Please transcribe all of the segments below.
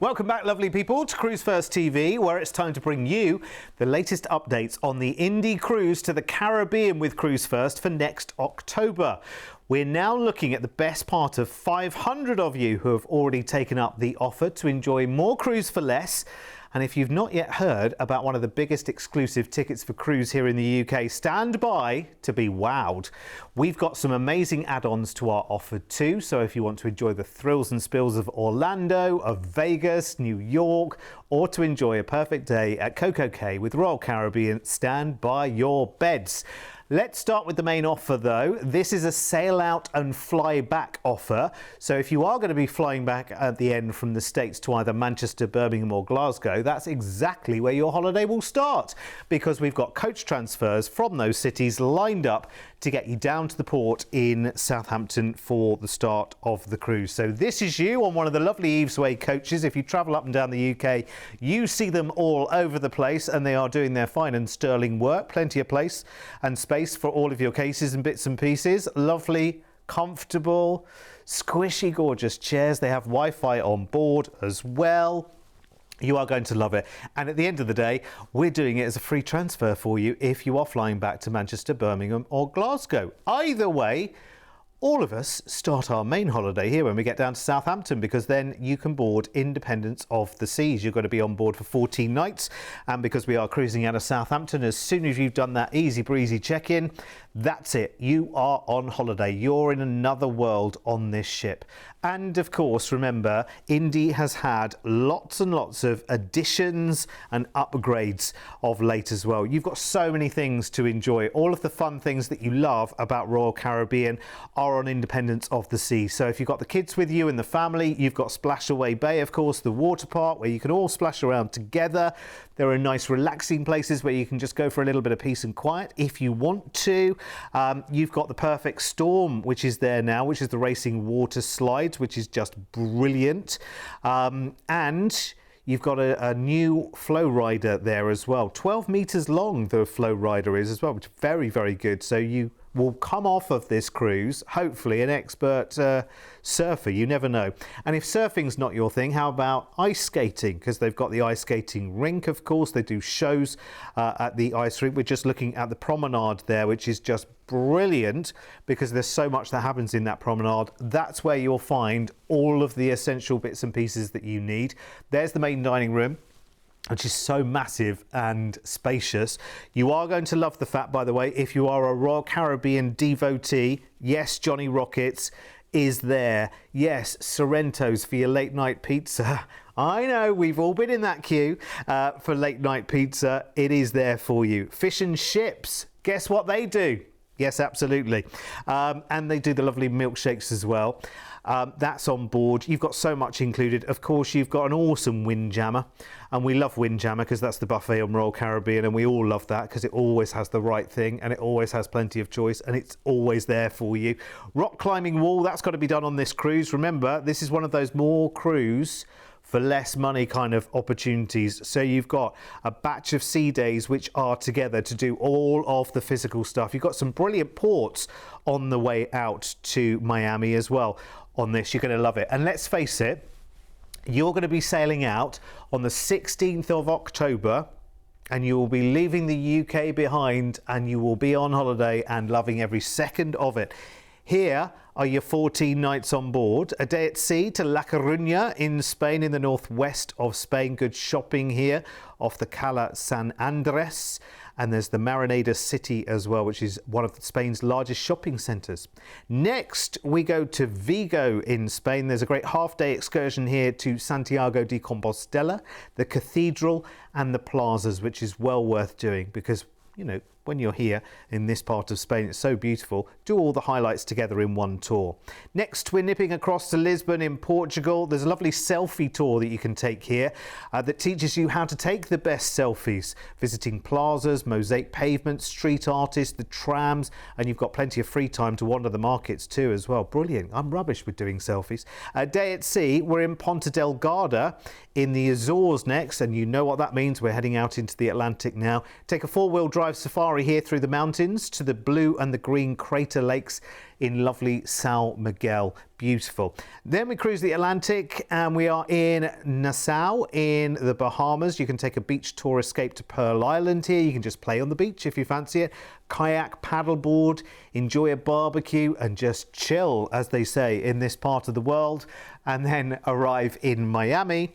Welcome back, lovely people, to Cruise1st TV, where it's time to bring you the latest updates on the Indie cruise to the Caribbean with Cruise1st for next October. We're now looking at the best part of 500 of you who have already taken up the offer to enjoy more cruise for less. And if you've not yet heard about one of the biggest exclusive tickets for cruise here in the UK, stand by to be wowed. We've got some amazing add-ons to our offer too. So if you want to enjoy the thrills and spills of Orlando, of Vegas, New York, or to enjoy a perfect day at Coco Cay with Royal Caribbean, stand by your beds. Let's start with the main offer though. This is a sail out and fly back offer. So if you are going to be flying back at the end from the States to either Manchester, Birmingham or Glasgow, that's exactly where your holiday will start, because we've got coach transfers from those cities lined up to get you down to the port in Southampton for the start of the cruise. So this is you on one of the lovely Evesway coaches. If you travel up and down the UK, you see them all over the place, and they are doing their fine and sterling work. Plenty of place and space for all of your cases and bits and pieces. Lovely, comfortable, squishy, gorgeous chairs. They have Wi-Fi on board as well. You are going to love it. And at the end of the day, we're doing it as a free transfer for you if you are flying back to Manchester, Birmingham or Glasgow. Either way, all of us start our main holiday here when we get down to Southampton, because then you can board Independence of the Seas. You're going to be on board for 14 nights. And because we are cruising out of Southampton, as soon as you've done that easy breezy check-in, that's it. You are on holiday. You're in another world on this ship. And of course, remember, Indie has had lots and lots of additions and upgrades of late as well. You've got so many things to enjoy. All of the fun things that you love about Royal Caribbean are on Independence of the Sea. So if you've got the kids with you and the family, you've got Splash Away Bay, of course, the water park where you can all splash around together. There are nice relaxing places where you can just go for a little bit of peace and quiet if you want to. You've got the Perfect Storm, which is there now, which is the racing water slides, which is just brilliant. And you've got a new flow rider there as well. 12 meters long the flow rider is as well, which is very, very good. So you will come off of this cruise, hopefully an expert surfer, you never know. And if surfing's not your thing, how about ice skating? Because they've got the ice skating rink, of course. They do shows at the ice rink. We're just looking at the promenade there, which is just brilliant because there's so much that happens in that promenade. That's where you'll find all of the essential bits and pieces that you need. There's the main dining room, which is so massive and spacious. You are going to love the fact, by the way, if you are a Royal Caribbean devotee, yes, Johnny Rockets is there. Yes, Sorrento's for your late night pizza. I know, we've all been in that queue for late night pizza. It is there for you. Fish and Chips, guess what they do? Yes, absolutely. And they do the lovely milkshakes as well. That's on board. You've got so much included. Of course, you've got an awesome Windjammer, and we love Windjammer because that's the buffet on Royal Caribbean, and we all love that because it always has the right thing and it always has plenty of choice and it's always there for you. Rock climbing wall, that's got to be done on this cruise. Remember, this is one of those more cruise for less money kind of opportunities. So you've got a batch of sea days which are together to do all of the physical stuff. You've got some brilliant ports on the way out to Miami as well on this. You're going to love it. And let's face it, you're going to be sailing out on the 16th of October and you will be leaving the UK behind, and you will be on holiday and loving every second of it. Here are your 14 nights on board. A day at sea to La Coruña in Spain, in the northwest of Spain. Good shopping here off the Cala San Andres. And there's the Marinada City as well, which is one of Spain's largest shopping centres. Next, we go to Vigo in Spain. There's a great half-day excursion here to Santiago de Compostela, the cathedral and the plazas, which is well worth doing because, you know, when you're here in this part of Spain, it's so beautiful. Do all the highlights together in one tour. Next, we're nipping across to Lisbon in Portugal. There's a lovely selfie tour that you can take here that teaches you how to take the best selfies, visiting plazas, mosaic pavements, street artists, the trams, and you've got plenty of free time to wander the markets too as well. Brilliant. I'm rubbish with doing selfies. A day at sea, we're in Ponta Delgada in the Azores next, and you know what that means. We're heading out into the Atlantic now. Take a four-wheel drive safari safari here through the mountains to the blue and the green crater lakes in lovely São Miguel. Beautiful. Then we cruise the Atlantic and we are in Nassau in the Bahamas. You can take a beach tour escape to Pearl Island here. You can just play on the beach if you fancy it. Kayak, paddleboard, enjoy a barbecue and just chill, as they say, in this part of the world. And then arrive in Miami.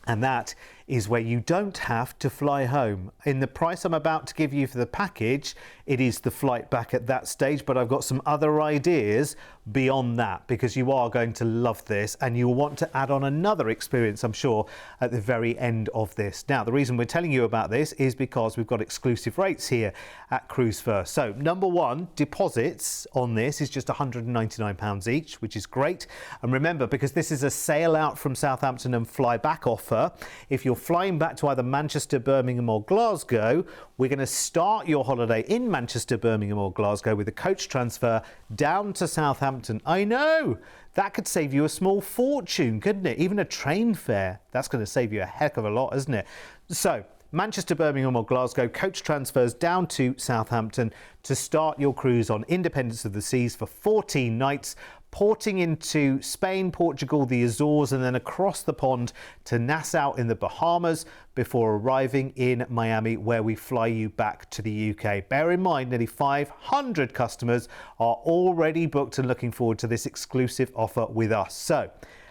And that is where you don't have to fly home. In the price I'm about to give you for the package, it is the flight back at that stage, but I've got some other ideas beyond that, because you are going to love this and you'll want to add on another experience, I'm sure, at the very end of this. Now, the reason we're telling you about this is because we've got exclusive rates here at Cruise1st. So, number one, deposits on this is just £199 each, which is great. And remember, because this is a sail out from Southampton and fly back offer, if you're flying back to either Manchester, Birmingham or Glasgow, we're going to start your holiday in Manchester, Birmingham or Glasgow with a coach transfer down to Southampton. I know, that could save you a small fortune, couldn't it? Even a train fare, that's going to save you a heck of a lot, isn't it? So, Manchester, Birmingham or Glasgow, coach transfers down to Southampton to start your cruise on Independence of the Seas for 14 nights, porting into Spain, Portugal, the Azores and then across the pond to Nassau in the Bahamas before arriving in Miami, where we fly you back to the UK. Bear in mind, nearly 500 customers are already booked and looking forward to this exclusive offer with us. So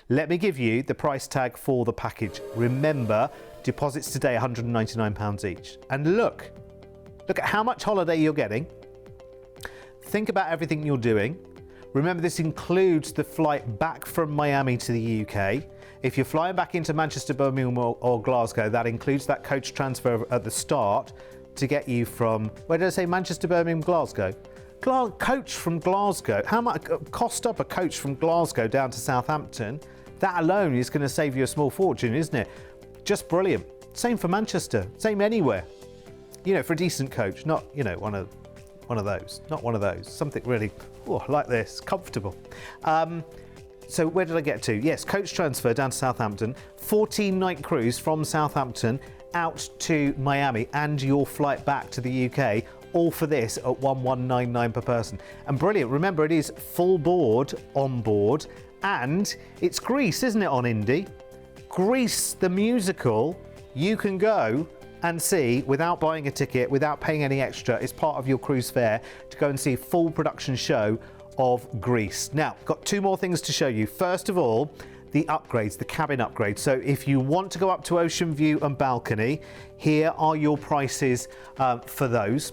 let me give you the price tag for the package. Remember, deposits today £199 each. And look at how much holiday you're getting. Think about everything you're doing. Remember, this includes the flight back from Miami to the UK. If you're flying back into Manchester, Birmingham or Glasgow, that includes that coach transfer at the start to get you from, where did I say, Manchester, Birmingham, Glasgow? Coach from Glasgow. How much cost up a coach from Glasgow down to Southampton? That alone is going to save you a small fortune, isn't it? Just brilliant. Same for Manchester, same anywhere. You know, for a decent coach, not, you know, one of those, not one of those, something really like this, comfortable. So where did I get to? Yes, coach transfer down to Southampton, 14-night cruise from Southampton out to Miami and your flight back to the UK, all for this at £1199 per person. And brilliant, remember it is full board on board and it's Greece, isn't it, on Indy? Grease the musical, you can go and see without buying a ticket, without paying any extra. It's part of your cruise fare to go and see a full production show of Greece. Now, got two more things to show you. First of all, the upgrades, the cabin upgrades. So if you want to go up to ocean view and balcony, here are your prices for those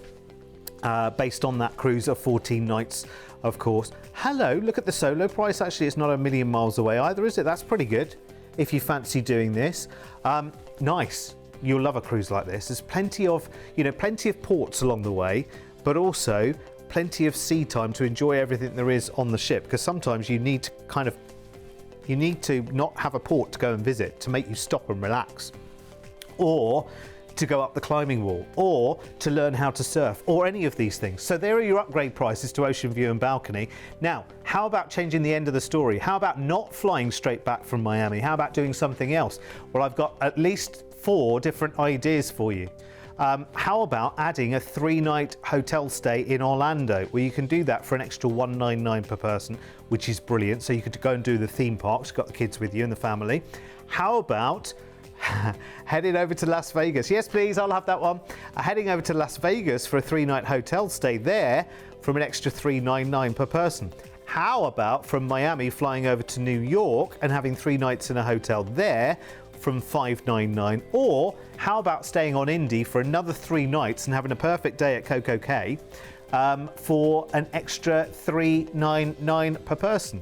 based on that cruise of 14 nights, of course. Hello, look at the solo price. Actually, it's not a million miles away either, is it? That's pretty good if you fancy doing this. Nice. You'll love a cruise like this. There's plenty of ports along the way, but also plenty of sea time to enjoy everything there is on the ship, because sometimes you need to not have a port to go and visit to make you stop and relax, or to go up the climbing wall, or to learn how to surf, or any of these things. So there are your upgrade prices to ocean view and balcony. Now, how about changing the end of the story? How about not flying straight back from Miami? How about doing something else? Well, I've got at least 4 different ideas for you. How about adding a 3-night hotel stay in Orlando, where you can do that for an extra $199 per person, which is brilliant. So you could go and do the theme parks, got the kids with you and the family. How about heading over to Las Vegas? Yes, please, I'll have that one. Heading over to Las Vegas for a 3-night hotel stay there from an extra $399 per person. How about from Miami flying over to New York and having 3 nights in a hotel there from $599? Or how about staying on Indy for another 3 nights and having a perfect day at Coco Cay for an extra $399 per person?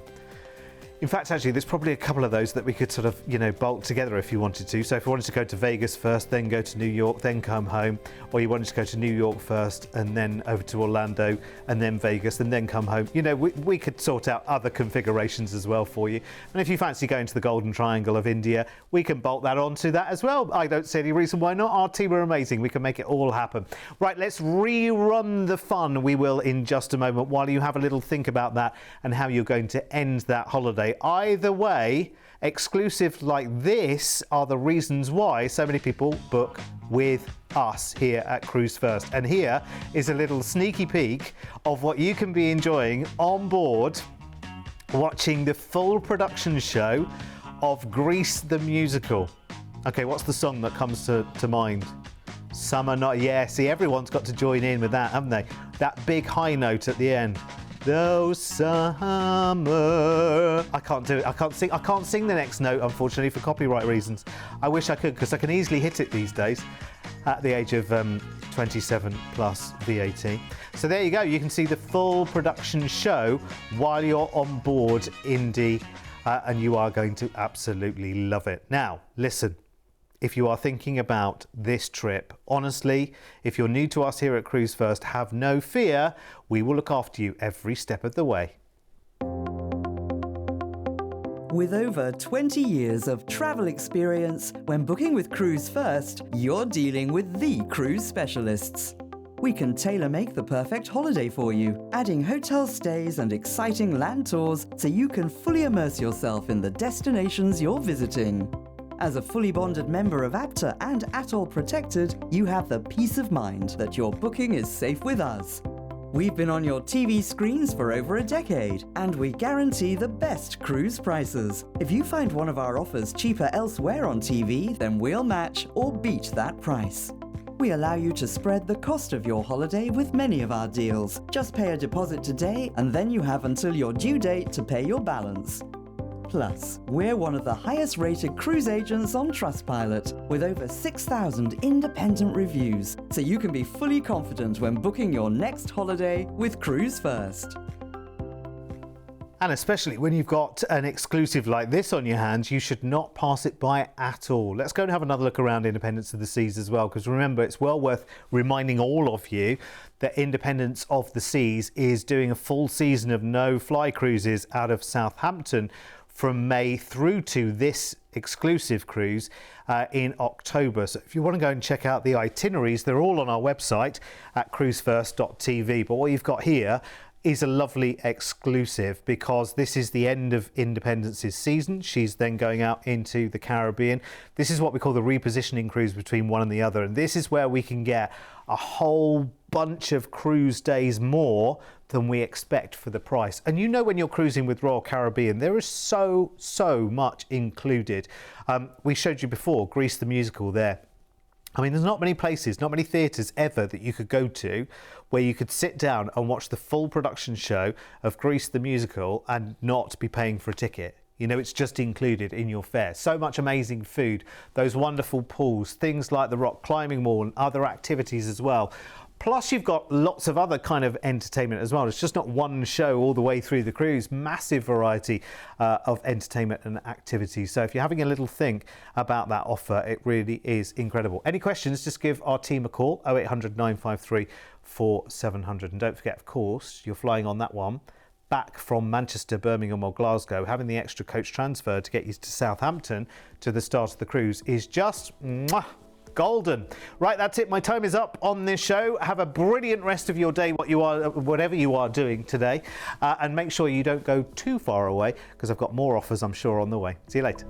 In fact, actually, there's probably a couple of those that we could sort of, bulk together if you wanted to. So if you wanted to go to Vegas first, then go to New York, then come home, or you wanted to go to New York first and then over to Orlando and then Vegas and then come home, we could sort out other configurations as well for you. And if you fancy going to the Golden Triangle of India, we can bolt that onto that as well. I don't see any reason why not. Our team are amazing. We can make it all happen. Right, let's rerun the fun. We will in just a moment while you have a little think about that and how you're going to end that holiday holiday. Either way, exclusive like this are the reasons why so many people book with us here at Cruise1st. And here is a little sneaky peek of what you can be enjoying on board, watching the full production show of Grease the musical. Okay, what's the song that comes to mind? Summer Night. Yeah, see, everyone's got to join in with that, haven't they? That big high note at the end. Though summer. I can't do it. I can't sing the next note, unfortunately, for copyright reasons. I wish I could, because I can easily hit it these days at the age of 27 plus VAT. So there you go. You can see the full production show while you're on board Indy, and you are going to absolutely love it. Now, listen. If you are thinking about this trip, honestly, if you're new to us here at Cruise1st, have no fear. We will look after you every step of the way. With over 20 years of travel experience, when booking with Cruise1st, you're dealing with the cruise specialists. We can tailor-make the perfect holiday for you, adding hotel stays and exciting land tours so you can fully immerse yourself in the destinations you're visiting. As a fully bonded member of APTA and Atoll Protected, you have the peace of mind that your booking is safe with us. We've been on your TV screens for over a decade, and we guarantee the best cruise prices. If you find one of our offers cheaper elsewhere on TV, then we'll match or beat that price. We allow you to spread the cost of your holiday with many of our deals. Just pay a deposit today, and then you have until your due date to pay your balance. Plus, we're one of the highest rated cruise agents on Trustpilot, with over 6,000 independent reviews, so you can be fully confident when booking your next holiday with Cruise1st. And especially when you've got an exclusive like this on your hands, you should not pass it by at all. Let's go and have another look around Independence of the Seas as well, because remember, it's well worth reminding all of you that Independence of the Seas is doing a full season of no-fly cruises out of Southampton from May through to this exclusive cruise in October. So if you want to go and check out the itineraries, they're all on our website at cruise1st.tv. But what you've got here is a lovely exclusive, because this is the end of Independence's season. She's then going out into the Caribbean. This is what we call the repositioning cruise between one and the other. And this is where we can get a whole bunch of cruise days more than we expect for the price. And you know, when you're cruising with Royal Caribbean, there is so much included. We showed you before Grease the musical there. I mean, there's not many places, not many theatres ever that you could go to where you could sit down and watch the full production show of Grease the musical and not be paying for a ticket. You know, it's just included in your fare. So much amazing food, those wonderful pools, things like the rock climbing wall and other activities as well. Plus, you've got lots of other kind of entertainment as well. It's just not one show all the way through the cruise. Massive variety of entertainment and activities. So if you're having a little think about that offer, it really is incredible. Any questions, just give our team a call, 0800 953 4700. And don't forget, of course, you're flying on that one back from Manchester, Birmingham or Glasgow. Having the extra coach transfer to get you to Southampton to the start of the cruise is just golden. Right, that's it. My time is up on this show. Have a brilliant rest of your day, whatever you are doing today, and make sure you don't go too far away, because I've got more offers, I'm sure, on the way. See you later.